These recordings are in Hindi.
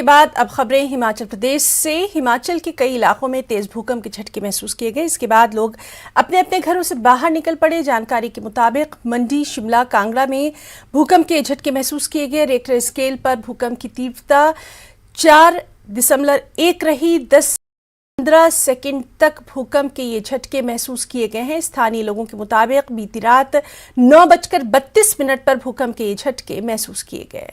के बाद अब खबरें हिमाचल प्रदेश से। हिमाचल के कई इलाकों में तेज भूकंप के झटके महसूस किए गए। इसके बाद लोग अपने अपने घरों से बाहर निकल पड़े। जानकारी के मुताबिक मंडी, शिमला, कांगड़ा में भूकंप के झटके महसूस किए गए। रेक्टर स्केल पर भूकंप की तीव्रता 4.1 रही। 10-15 सेकंड तक भूकंप के ये झटके महसूस किए गए हैं। स्थानीय लोगों के मुताबिक बीती रात 9:32 पर भूकंप के ये झटके महसूस किए गए।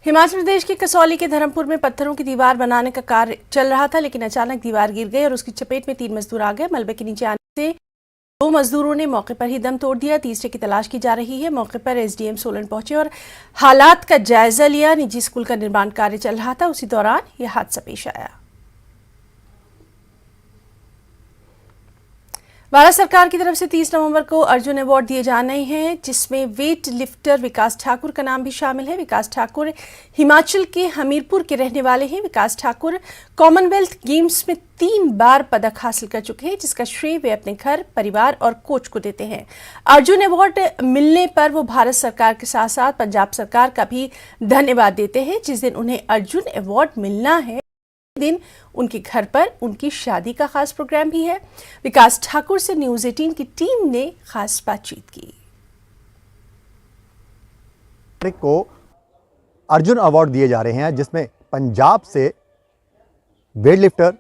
हिमाचल प्रदेश के कसौली के धर्मपुर में पत्थरों की दीवार बनाने का कार्य चल रहा था, लेकिन अचानक दीवार गिर गई और उसकी चपेट में 3 मजदूर आ गए। मलबे के नीचे आने से 2 मजदूरों ने मौके पर ही दम तोड़ दिया। तीसरे की तलाश की जा रही है। मौके पर एसडीएम सोलन पहुंचे और हालात का जायजा लिया। निजी स्कूल का निर्माण कार्य चल रहा था, उसी दौरान यह हादसा पेश आया। भारत सरकार की तरफ से 30 नवंबर को अर्जुन अवार्ड दिए जाने हैं, जिसमें वेट लिफ्टर विकास ठाकुर का नाम भी शामिल है। विकास ठाकुर हिमाचल के हमीरपुर के रहने वाले हैं। विकास ठाकुर कॉमनवेल्थ गेम्स में 3 बार पदक हासिल कर चुके हैं, जिसका श्रेय वे अपने घर, परिवार और कोच को देते हैं। अर्जुन अवार्ड मिलने पर वो भारत सरकार के साथ साथ पंजाब सरकार का भी धन्यवाद देते हैं। जिस दिन उन्हें अर्जुन अवार्ड मिलना है, दिन उनके घर पर उनकी शादी का खास प्रोग्राम भी है। विकास ठाकुर से न्यूज़ 18 की टीम ने खास बातचीत की। को अर्जुन अवार्ड दिए जा रहे हैं, जिसमें पंजाब से वेटलिफ्टर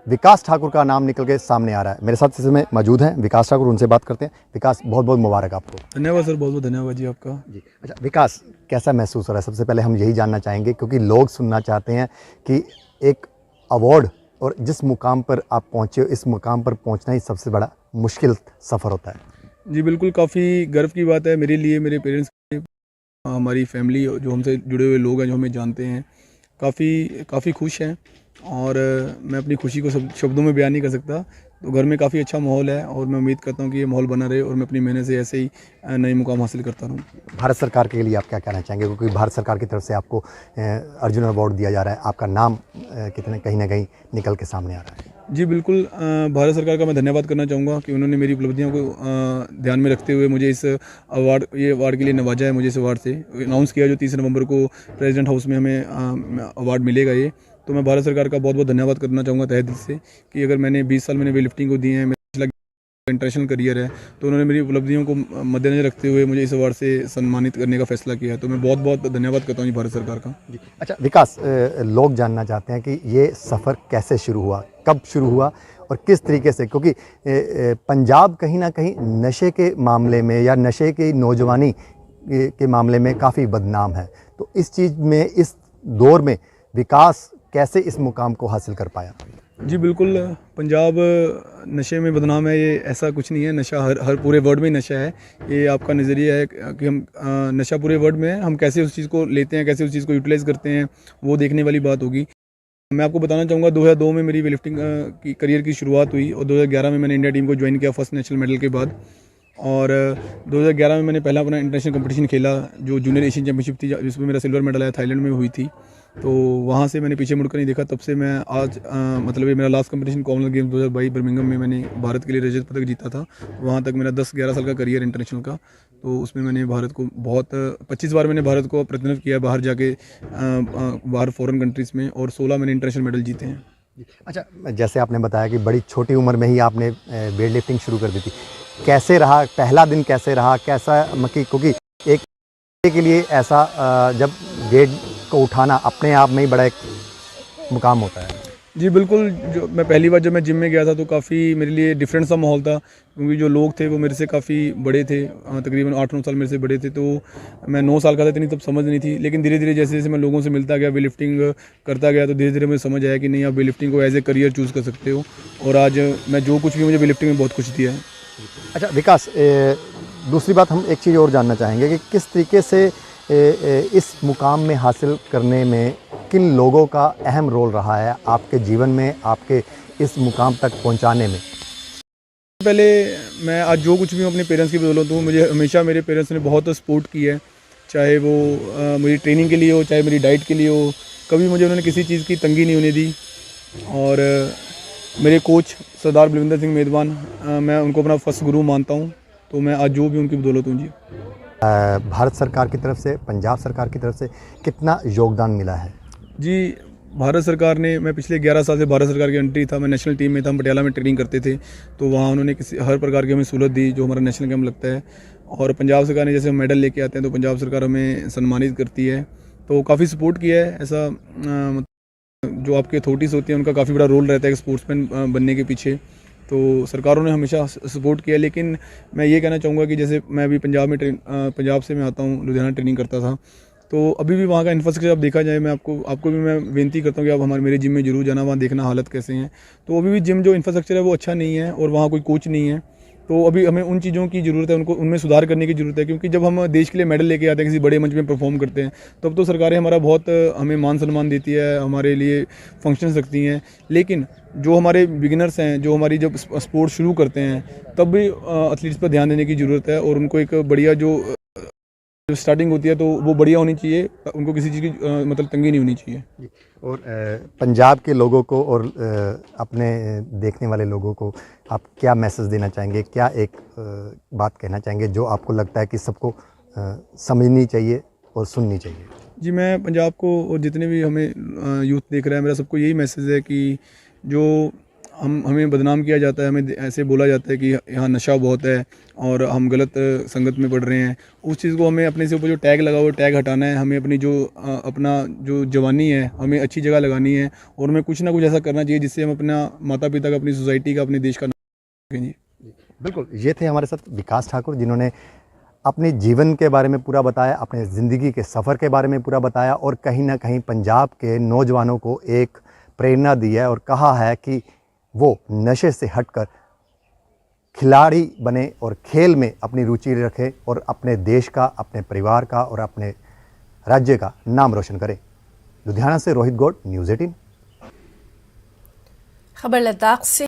विकास ठाकुर का नाम निकल के सामने आ रहा है। मेरे साथ इस समय मौजूद हैं विकास ठाकुर, उनसे बात करते हैं। विकास, बहुत बहुत मुबारक आपको। धन्यवाद सर, बहुत बहुत धन्यवाद जी आपका। जी अच्छा विकास, कैसा महसूस हो रहा है? सबसे पहले हम यही जानना चाहेंगे, क्योंकि लोग सुनना चाहते हैं कि एक अवार्ड और जिस मुकाम पर आप पहुंचे हो, इस मुकाम पर पहुंचना ही सबसे बड़ा मुश्किल सफ़र होता है। जी बिल्कुल, काफ़ी गर्व की बात है मेरे लिए, मेरे पेरेंट्स के लिए, हमारी फैमिली, जो हमसे जुड़े हुए लोग हैं, जो हमें जानते हैं, काफ़ी खुश हैं। और मैं अपनी खुशी को शब्दों में बयान नहीं कर सकता। तो घर में काफ़ी अच्छा माहौल है और मैं उम्मीद करता हूँ कि ये माहौल बना रहे और मैं अपनी मेहनत से ऐसे ही नए मुकाम हासिल करता रहूँ। भारत सरकार के लिए आप क्या कहना चाहेंगे, क्योंकि भारत सरकार की तरफ से आपको अर्जुन अवार्ड दिया जा रहा है, आपका नाम कहीं ना कहीं निकल के सामने आ रहा है? जी बिल्कुल, भारत सरकार का मैं धन्यवाद करना चाहूँगा कि उन्होंने मेरी उपलब्धियों को ध्यान में रखते हुए मुझे ये अवार्ड के लिए नवाजा है। मुझे इस अवार्ड से अनाउंस किया जो 30 नवंबर को प्रेसिडेंट हाउस में हमें अवार्ड मिलेगा। ये तो मैं भारत सरकार का बहुत बहुत धन्यवाद करना चाहूँगा तहे दिल से, कि अगर मैंने 20 साल मैंने वेट लिफ्टिंग को दिए हैं, मेरा इंटरनेशनल करियर है, तो उन्होंने मेरी उपलब्धियों को मद्देनजर रखते हुए मुझे इस अवार्ड से सम्मानित करने का फैसला किया है। तो मैं बहुत बहुत धन्यवाद करता हूँ भारत सरकार का। जी अच्छा विकास, लोग जानना चाहते हैं कि ये सफ़र कैसे शुरू हुआ, कब शुरू हुआ और किस तरीके से, क्योंकि पंजाब कहीं ना कहीं नशे के मामले में या नशे की नौजवानी के मामले में काफ़ी बदनाम है। तो इस चीज़ में, इस दौर में विकास कैसे इस मुकाम को हासिल कर पाया? जी बिल्कुल, पंजाब नशे में बदनाम है, ये ऐसा कुछ नहीं है। नशा हर पूरे वर्ल्ड में नशा है। ये आपका नज़रिया है कि हम नशा पूरे वर्ल्ड में है, हम कैसे उस चीज़ को लेते हैं, कैसे उस चीज़ को यूटिलाइज़ करते हैं, वो देखने वाली बात होगी। मैं आपको बताना चाहूँगा 2002 में मेरी वेटलिफ्टिंग की करियर की शुरुआत हुई और 2011 में मैंने इंडिया टीम को ज्वाइन किया फर्स्ट नेशनल मेडल के बाद। और 2011 में मैंने पहला अपना इंटरनेशनल कंपटीशन खेला, जो जूनियर एशियन चैंपियनशिप थी, जिसमें मेरा सिल्वर मेडल आया, थाईलैंड में हुई थी। तो वहाँ से मैंने पीछे मुड़कर नहीं देखा। तब से मैं आज मतलब ये मेरा last competition Commonwealth games 2022 Birmingham में मैंने भारत के लिए रजत पदक जीता था। वहाँ तक मेरा 10-11 साल का करियर इंटरनेशनल का। तो उसमें मैंने भारत को 25 बार मैंने भारत को प्रतिनिधित्व किया बाहर जाके, बाहर फॉरेन कंट्रीज़ में, और 16 मैंने इंटरनेशनल मेडल जीते हैं। अच्छा, जैसे आपने बताया कि बड़ी छोटी उम्र में ही आपने वेट लिफ्टिंग शुरू कर दी थी, कैसे रहा पहला दिन? कैसे रहा, कैसा क्योंकि एक के लिए ऐसा जब वेट को उठाना अपने आप में ही बड़ा एक मुकाम होता है। जी बिल्कुल, जो मैं पहली बार जब मैं जिम में गया था तो काफ़ी मेरे लिए डिफरेंट सा माहौल था, क्योंकि जो लोग थे वो मेरे से काफ़ी बड़े थे, तकरीबन 8-9 साल मेरे से बड़े थे। तो मैं 9 साल का था, इतनी तब समझ नहीं थी। लेकिन धीरे धीरे जैसे जैसे मैं लोगों से मिलता गया, वेट लिफ्टिंग करता गया, तो धीरे धीरे मुझे समझ आया कि नहीं, आप वेट लिफ्टिंग को एज ए करियर चूज़ कर सकते हो। और आज मैं जो कुछ भी, मुझे वेट लिफ्टिंग में बहुत खुशी दिया है। अच्छा विकास, दूसरी बात हम एक चीज़ और जानना चाहेंगे कि किस तरीके से इस मुकाम में हासिल करने में किन लोगों का अहम रोल रहा है आपके जीवन में, आपके इस मुकाम तक पहुंचाने में? पहले मैं आज जो कुछ भी हूँ अपने पेरेंट्स की बदौलत हूँ। मुझे हमेशा मेरे पेरेंट्स ने बहुत सपोर्ट किया है, चाहे वो मेरी ट्रेनिंग के लिए हो, चाहे मेरी डाइट के लिए हो। कभी मुझे उन्होंने किसी चीज़ की तंगी नहीं होने दी। और मेरे कोच सरदार बलविंदर सिंह मेदवान, मैं उनको अपना फर्स्ट गुरु मानता हूँ। तो मैं आज जो भी उनकी बदौलत हूँ जी। भारत सरकार की तरफ से, पंजाब सरकार की तरफ से कितना योगदान मिला है? जी, भारत सरकार ने, मैं पिछले 11 साल से भारत सरकार के अंडर ही था। मैं नेशनल टीम में था, हम पटियाला में ट्रेनिंग करते थे। तो वहाँ उन्होंने हर प्रकार की हमें सहूलत दी जो हमारा नेशनल कैंप लगता है। और पंजाब सरकार ने, जैसे हम मेडल लेके आते हैं तो पंजाब सरकार हमें सम्मानित करती है। तो काफ़ी सपोर्ट किया है। ऐसा जो आपकी अथॉरिटीज़ होती हैं उनका काफ़ी बड़ा रोल रहता है स्पोर्ट्समैन बनने के पीछे। तो सरकारों ने हमेशा सपोर्ट किया। लेकिन मैं ये कहना चाहूँगा कि जैसे मैं अभी पंजाब से मैं आता हूँ, लुधियाना ट्रेनिंग करता था। तो अभी भी वहाँ का इंफ्रास्ट्रक्चर अब देखा जाए, मैं आपको भी मैं विनती करता हूँ कि आप मेरे जिम में जरूर जाना, वहाँ देखना हालत कैसे हैं। तो अभी भी जिम जो इंफ्रास्ट्रक्चर है वो अच्छा नहीं है और वहाँ कोई कोच नहीं है। तो अभी हमें उन चीज़ों की ज़रूरत है, उनमें सुधार करने की ज़रूरत है। क्योंकि जब हम देश के लिए मेडल लेके आते हैं, किसी बड़े मंच में परफॉर्म करते हैं, तब तो सरकारें हमारा बहुत हमें मान सम्मान देती है, हमारे लिए फंक्शंस रखती हैं। लेकिन जो हमारे बिगिनर्स हैं, जो हमारी जब स्पोर्ट्स शुरू करते हैं, तब भी एथलीट्स पर ध्यान देने की ज़रूरत है। और उनको एक बढ़िया जो स्टार्टिंग होती है तो वो बढ़िया होनी चाहिए। उनको किसी चीज़ की मतलब तंगी नहीं होनी चाहिए। और पंजाब के लोगों को और अपने देखने वाले लोगों को आप क्या मैसेज देना चाहेंगे? क्या एक बात कहना चाहेंगे जो आपको लगता है कि सबको समझनी चाहिए और सुननी चाहिए? जी, मैं पंजाब को और जितने भी हमें यूथ देख रहा है, मेरा सबको यही मैसेज है कि जो हमें बदनाम किया जाता है, हमें ऐसे बोला जाता है कि यहाँ नशा बहुत है और हम गलत संगत में पड़ रहे हैं, उस चीज़ को हमें अपने से ऊपर जो टैग लगा हुआ टैग हटाना है। हमें अपनी अपना जो जवानी है हमें अच्छी जगह लगानी है और हमें कुछ ना कुछ ऐसा करना चाहिए जिससे हम अपना माता पिता का, अपनी सोसाइटी का, अपने देश का नाम रखें। जी बिल्कुल, ये थे हमारे साथ विकास ठाकुर, जिन्होंने अपने जीवन के बारे में पूरा बताया, अपने ज़िंदगी के सफ़र के बारे में पूरा बताया और कहीं ना कहीं पंजाब के नौजवानों को एक प्रेरणा दी है और कहा है कि वो नशे से हटकर खिलाड़ी बने और खेल में अपनी रुचि रखें और अपने देश का, अपने परिवार का और अपने राज्य का नाम रोशन करें। लुधियाना से रोहित गौड़, न्यूज़ 18। खबर लद्दाख से।